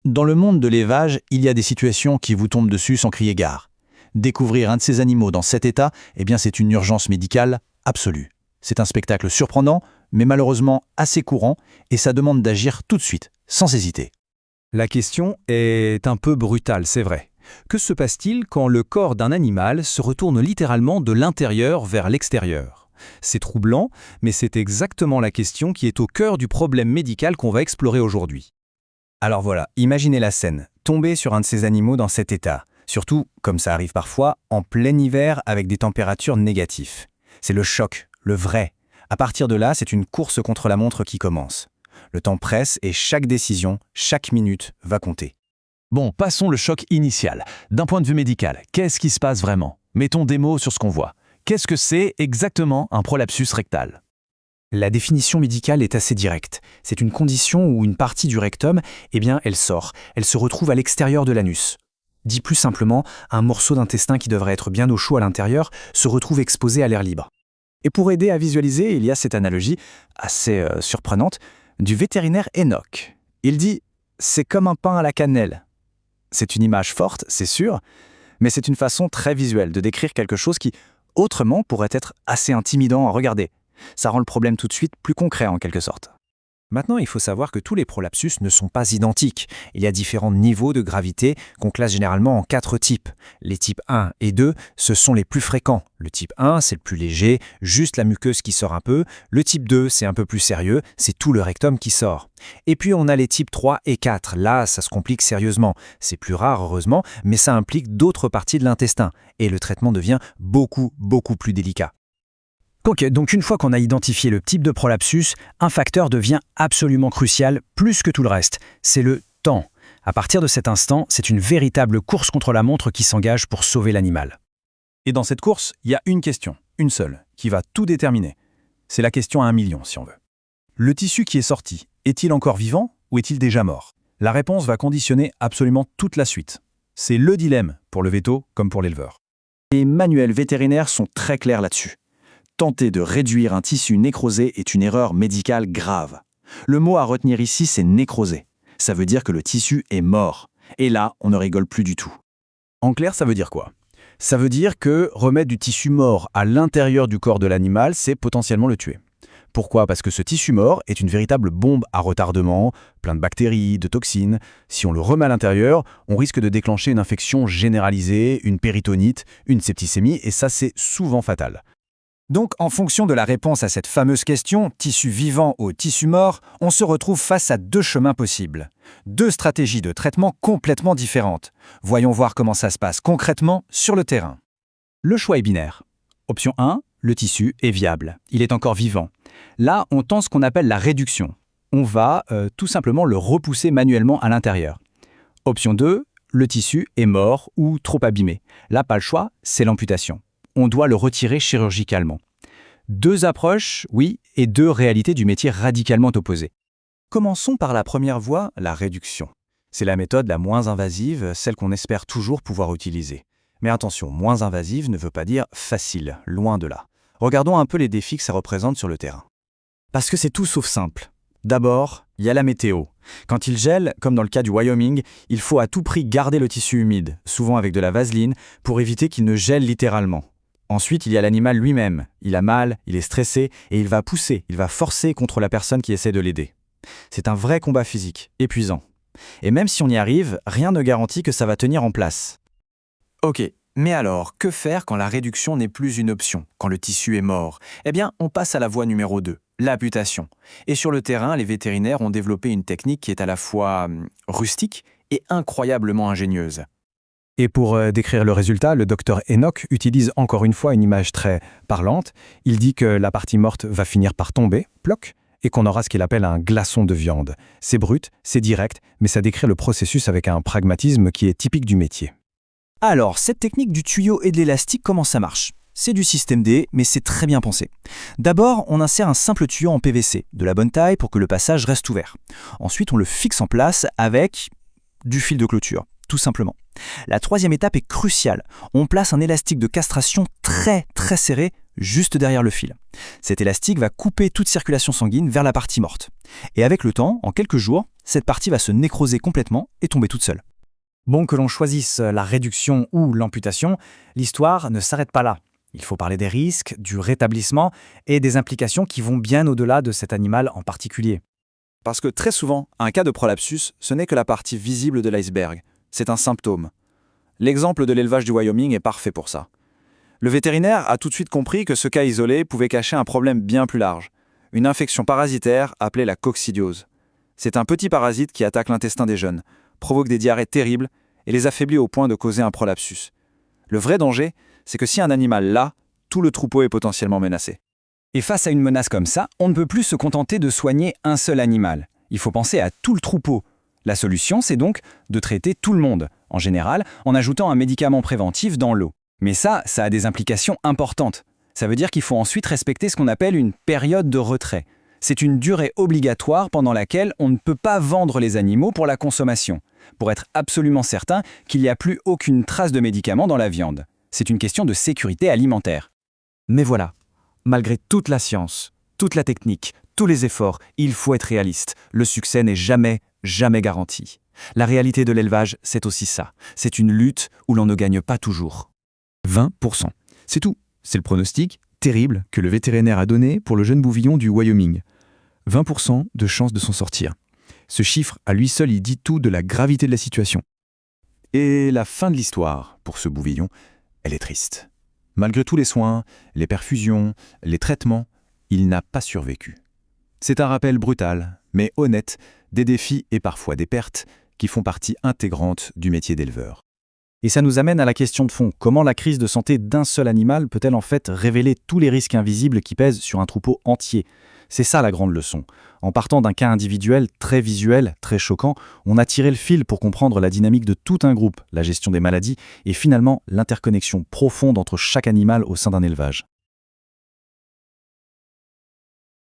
Dans le monde de l'élevage, il y a des situations qui vous tombent dessus sans crier gare. Découvrir un de ces animaux dans cet état, c'est une urgence médicale absolue. C'est un spectacle surprenant, mais malheureusement assez courant, et ça demande d'agir tout de suite, sans hésiter. La question est un peu brutale, c'est vrai. Que se passe-t-il quand le corps d'un animal se retourne littéralement de l'intérieur vers l'extérieur? C'est troublant, mais c'est exactement la question qui est au cœur du problème médical qu'on va explorer aujourd'hui. Alors voilà, imaginez la scène, tomber sur un de ces animaux dans cet état. Surtout, comme ça arrive parfois, en plein hiver avec des températures négatives. C'est le choc, le vrai. À partir de là, c'est une course contre la montre qui commence. Le temps presse et chaque décision, chaque minute va compter. Bon, passons le choc initial. D'un point de vue médical, qu'est-ce qui se passe vraiment? Mettons des mots sur ce qu'on voit. Qu'est-ce que c'est exactement un prolapsus rectal? La définition médicale est assez directe. C'est une condition où une partie du rectum, elle sort. Elle se retrouve à l'extérieur de l'anus. Dit plus simplement, un morceau d'intestin qui devrait être bien au chaud à l'intérieur se retrouve exposé à l'air libre. Et pour aider à visualiser, il y a cette analogie assez surprenante du vétérinaire Enoch. Il dit « c'est comme un pain à la cannelle ». C'est une image forte, c'est sûr, mais c'est une façon très visuelle de décrire quelque chose qui, autrement, pourrait être assez intimidant à regarder. Ça rend le problème tout de suite plus concret en quelque sorte. Maintenant, il faut savoir que tous les prolapsus ne sont pas identiques. Il y a différents niveaux de gravité qu'on classe généralement en 4 types. Les types 1 et 2, ce sont les plus fréquents. Le type 1, c'est le plus léger, juste la muqueuse qui sort un peu. Le type 2, c'est un peu plus sérieux, c'est tout le rectum qui sort. Et puis on a les types 3 et 4. Là, ça se complique sérieusement. C'est plus rare, heureusement, mais ça implique d'autres parties de l'intestin. Et le traitement devient beaucoup plus délicat. Ok, donc une fois qu'on a identifié le type de prolapsus, un facteur devient absolument crucial, plus que tout le reste. C'est le temps. À partir de cet instant, c'est une véritable course contre la montre qui s'engage pour sauver l'animal. Et dans cette course, il y a une question, une seule, qui va tout déterminer. C'est la question à 1 million, si on veut. Le tissu qui est sorti, est-il encore vivant ou est-il déjà mort? La réponse va conditionner absolument toute la suite. C'est le dilemme pour le véto comme pour l'éleveur. Les manuels vétérinaires sont très clairs là-dessus. Tenter de réduire un tissu nécrosé est une erreur médicale grave. Le mot à retenir ici, c'est nécrosé. Ça veut dire que le tissu est mort. Et là, on ne rigole plus du tout. En clair, ça veut dire quoi? Ça veut dire que remettre du tissu mort à l'intérieur du corps de l'animal, c'est potentiellement le tuer. Pourquoi? Parce que ce tissu mort est une véritable bombe à retardement, plein de bactéries, de toxines. Si on le remet à l'intérieur, on risque de déclencher une infection généralisée, une péritonite, une septicémie, et ça, c'est souvent fatal. Donc, en fonction de la réponse à cette fameuse question, tissu vivant ou tissu mort, on se retrouve face à 2 chemins possibles. 2 stratégies de traitement complètement différentes. Voyons voir comment ça se passe concrètement sur le terrain. Le choix est binaire. Option 1, le tissu est viable. Il est encore vivant. Là, on tente ce qu'on appelle la réduction. On va tout simplement le repousser manuellement à l'intérieur. Option 2, le tissu est mort ou trop abîmé. Là, pas le choix, c'est l'amputation. On doit le retirer chirurgicalement. 2 approches, oui, et 2 réalités du métier radicalement opposées. Commençons par la première voie, la réduction. C'est la méthode la moins invasive, celle qu'on espère toujours pouvoir utiliser. Mais attention, moins invasive ne veut pas dire facile, loin de là. Regardons un peu les défis que ça représente sur le terrain. Parce que c'est tout sauf simple. D'abord, il y a la météo. Quand il gèle, comme dans le cas du Wyoming, il faut à tout prix garder le tissu humide, souvent avec de la vaseline, pour éviter qu'il ne gèle littéralement. Ensuite, il y a l'animal lui-même. Il a mal, il est stressé et il va pousser, il va forcer contre la personne qui essaie de l'aider. C'est un vrai combat physique, épuisant. Et même si on y arrive, rien ne garantit que ça va tenir en place. Ok, mais alors, que faire quand la réduction n'est plus une option, quand le tissu est mort? On passe à la voie numéro 2, l'amputation. Et sur le terrain, les vétérinaires ont développé une technique qui est à la fois rustique et incroyablement ingénieuse. Et pour décrire le résultat, le docteur Enoch utilise encore une fois une image très parlante. Il dit que la partie morte va finir par tomber, ploc, et qu'on aura ce qu'il appelle un glaçon de viande. C'est brut, c'est direct, mais ça décrit le processus avec un pragmatisme qui est typique du métier. Alors, cette technique du tuyau et de l'élastique, comment ça marche? C'est du système D, mais c'est très bien pensé. D'abord, on insère un simple tuyau en PVC, de la bonne taille pour que le passage reste ouvert. Ensuite, on le fixe en place avec du fil de clôture, tout simplement. La troisième étape est cruciale. On place un élastique de castration très serré juste derrière le fil. Cet élastique va couper toute circulation sanguine vers la partie morte. Et avec le temps, en quelques jours, cette partie va se nécroser complètement et tomber toute seule. Bon, que l'on choisisse la réduction ou l'amputation, l'histoire ne s'arrête pas là. Il faut parler des risques, du rétablissement et des implications qui vont bien au-delà de cet animal en particulier. Parce que très souvent, un cas de prolapsus, ce n'est que la partie visible de l'iceberg. C'est un symptôme. L'exemple de l'élevage du Wyoming est parfait pour ça. Le vétérinaire a tout de suite compris que ce cas isolé pouvait cacher un problème bien plus large, une infection parasitaire appelée la coccidiose. C'est un petit parasite qui attaque l'intestin des jeunes, provoque des diarrhées terribles et les affaiblit au point de causer un prolapsus. Le vrai danger, c'est que si un animal l'a, tout le troupeau est potentiellement menacé. Et face à une menace comme ça, on ne peut plus se contenter de soigner un seul animal. Il faut penser à tout le troupeau. La solution, c'est donc de traiter tout le monde, en général en ajoutant un médicament préventif dans l'eau. Mais ça a des implications importantes. Ça veut dire qu'il faut ensuite respecter ce qu'on appelle une période de retrait. C'est une durée obligatoire pendant laquelle on ne peut pas vendre les animaux pour la consommation, pour être absolument certain qu'il n'y a plus aucune trace de médicament dans la viande. C'est une question de sécurité alimentaire. Mais voilà, malgré toute la science, toute la technique, tous les efforts, il faut être réaliste. Le succès n'est jamais garanti. La réalité de l'élevage, c'est aussi ça. C'est une lutte où l'on ne gagne pas toujours. 20%. C'est tout. C'est le pronostic terrible que le vétérinaire a donné pour le jeune bouvillon du Wyoming. 20% de chance de s'en sortir. Ce chiffre, à lui seul, il dit tout de la gravité de la situation. Et la fin de l'histoire, pour ce bouvillon, elle est triste. Malgré tous les soins, les perfusions, les traitements, il n'a pas survécu. C'est un rappel brutal, mais honnête, des défis et parfois des pertes qui font partie intégrante du métier d'éleveur. Et ça nous amène à la question de fond. Comment la crise de santé d'un seul animal peut-elle en fait révéler tous les risques invisibles qui pèsent sur un troupeau entier ? C'est ça la grande leçon. En partant d'un cas individuel très visuel, très choquant, on a tiré le fil pour comprendre la dynamique de tout un groupe, la gestion des maladies et finalement l'interconnexion profonde entre chaque animal au sein d'un élevage.